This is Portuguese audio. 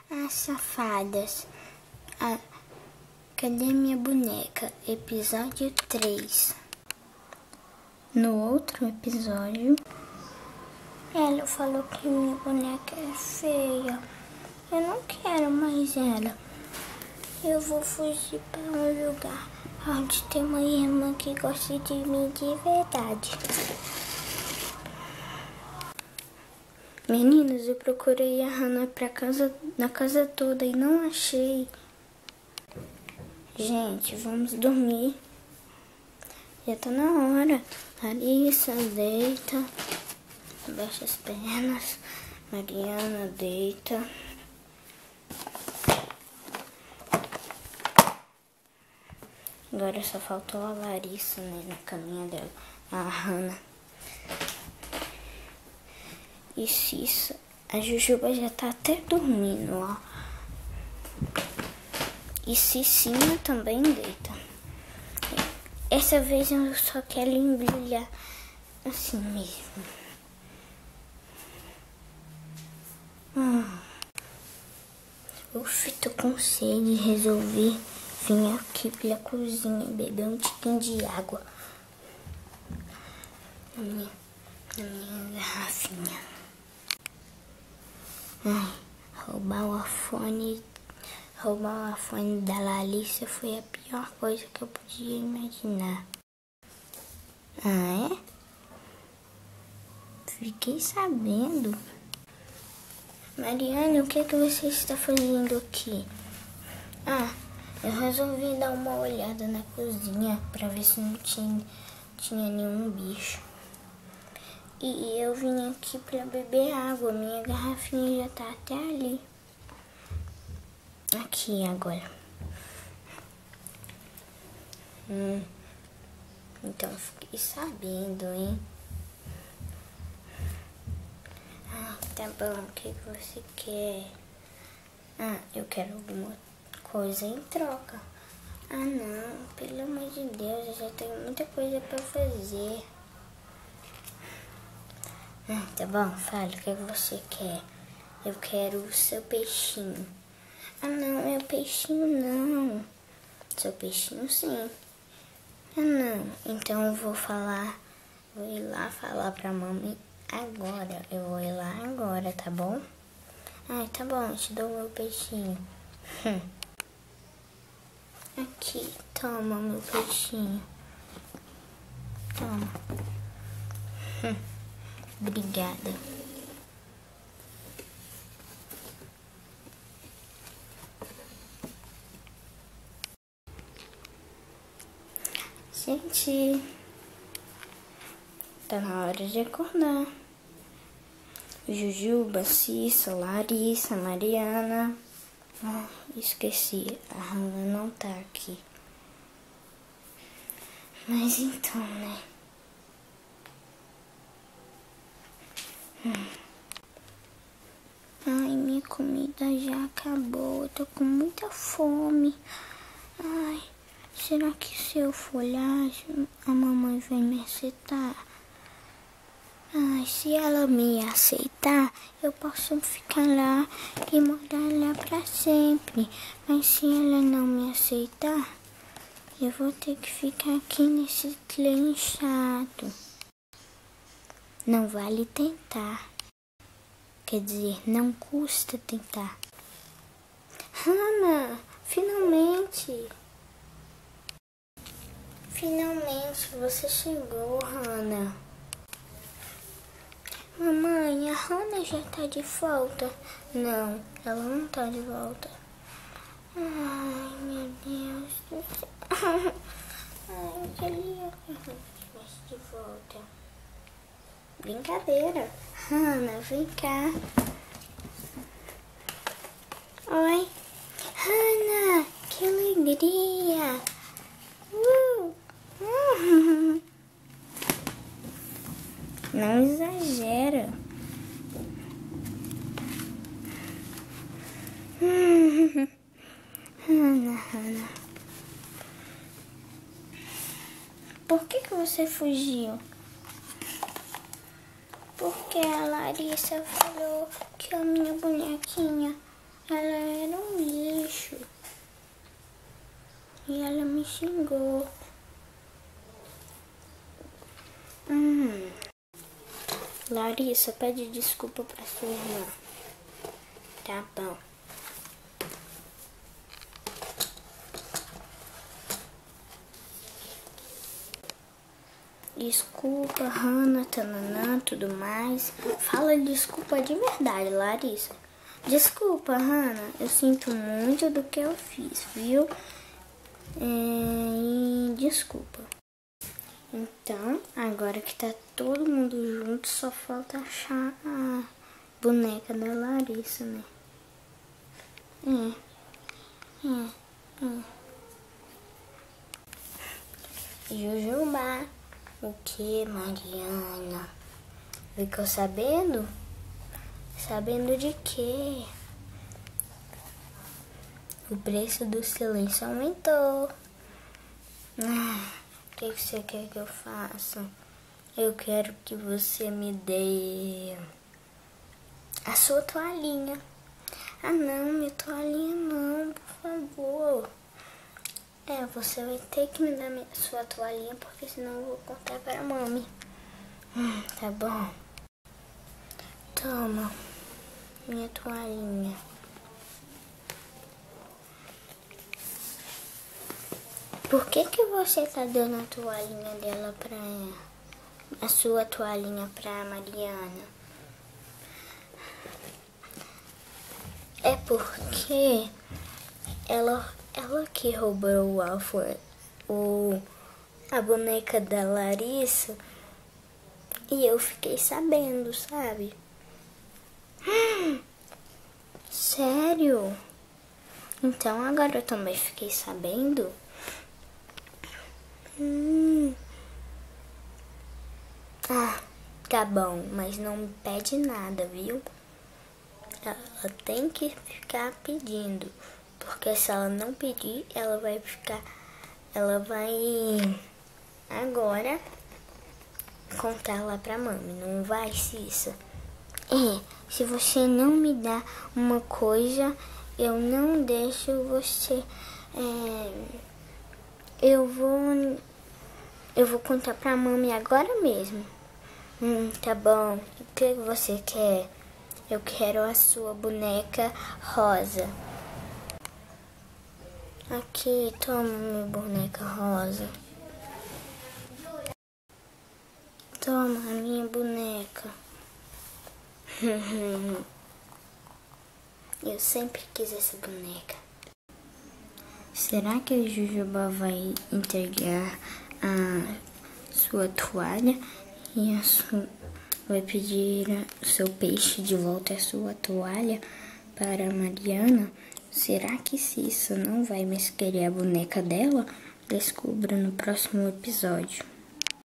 As safadas. Cadê minha boneca? Episódio 3. No outro episódio, ela falou que minha boneca é feia. Eu não quero mais ela. Eu vou fugir para um lugar onde tem uma irmã que gosta de mim de verdade. Meninas, eu procurei a Hannah na casa toda e não achei. Gente, vamos dormir. Já tá na hora. Larissa, deita. Abaixa as pernas. Mariana, deita. Agora só faltou a Larissa, né, na caminha dela. A Hannah. E Cissa. A Jujuba já tá até dormindo, ó. E Cicinha também deita. Essa vez eu só quero embrulhar assim mesmo. Uf, tô com sede. Resolvi vir aqui pela cozinha beber um tiquinho de água. Na minha garrafinha. Roubar o iPhone da Larissa foi a pior coisa que eu podia imaginar. Ah, é? Fiquei sabendo. Mariana, o que você está fazendo aqui? Eu resolvi dar uma olhada na cozinha para ver se não tinha nenhum bicho. E eu vim aqui para beber água. Minha garrafinha já tá até ali. Aqui agora. Então fiquei sabendo, hein? Tá bom, o que você quer? Eu quero alguma coisa em troca. Não, pelo amor de Deus, eu já tenho muita coisa pra fazer. Tá bom, fala, o que você quer? Eu quero o seu peixinho. Não, meu peixinho não. Seu peixinho sim. Não, então eu vou ir lá falar pra mamãe agora. Eu vou ir lá agora, tá bom? Tá bom, eu te dou meu peixinho. Aqui, toma meu peixinho. Toma. Obrigada. Gente, tá na hora de acordar. Jujuba, Cissa, Larissa, Mariana. Esqueci, a Hannah não tá aqui. Mas então, né? Minha comida já acabou. Eu tô com muita fome. Será que se eu for lá, a mamãe vai me aceitar? Se ela me aceitar, eu posso ficar lá e morar lá pra sempre. Mas se ela não me aceitar, eu vou ter que ficar aqui nesse trem chato. Não vale tentar. Quer dizer, não custa tentar. Hannah, finalmente! Finalmente você chegou, Hannah. Mamãe, a Hannah já tá de volta. Não, ela não tá de volta. Meu Deus do céu. Eu queria que a Hannah estivesse de volta. Brincadeira. Hannah, vem cá. Oi. Hannah, que alegria. Não exagera. Hannah. Por que você fugiu? Porque a Larissa falou que a minha bonequinha Ela era um lixo. E ela me xingou. Larissa, pede desculpa pra sua irmã. Tá bom. Desculpa, Hannah, tananã, tudo mais. Fala desculpa de verdade, Larissa. Desculpa, Hannah, eu sinto muito do que eu fiz, viu? E desculpa. Então, agora que tá todo mundo junto, só falta achar a boneca da Larissa, né? Jujuba. O que, Mariana? Ficou sabendo? Sabendo de quê? O preço do silêncio aumentou. O que você quer que eu faça? Eu quero que você me dê a sua toalhinha. Ah, não, minha toalhinha não, por favor. Você vai ter que me dar sua toalhinha, porque senão eu vou contar para a mami. Tá bom? Toma, minha toalhinha. Por que você tá dando a toalhinha dela pra ela? A sua toalhinha pra Mariana? É porque ela que roubou a boneca da Larissa e eu fiquei sabendo, sabe? Sério? Então agora eu também fiquei sabendo? Tá bom, mas não me pede nada, viu? Ela tem que ficar pedindo, porque se ela não pedir, ela vai agora contar lá pra mami, não vai, Cissa? Se você não me dá uma coisa, eu não deixo você, eu vou contar pra mami agora mesmo. Tá bom. O que você quer? Eu quero a sua boneca rosa. Aqui, toma minha boneca rosa. Toma a minha boneca. Eu sempre quis essa boneca. Será que a Jujuba vai entregar a sua toalha e vai pedir o seu peixe de volta a sua toalha para a Mariana? Será que Cissa não vai mais querer a boneca dela? Descubra no próximo episódio.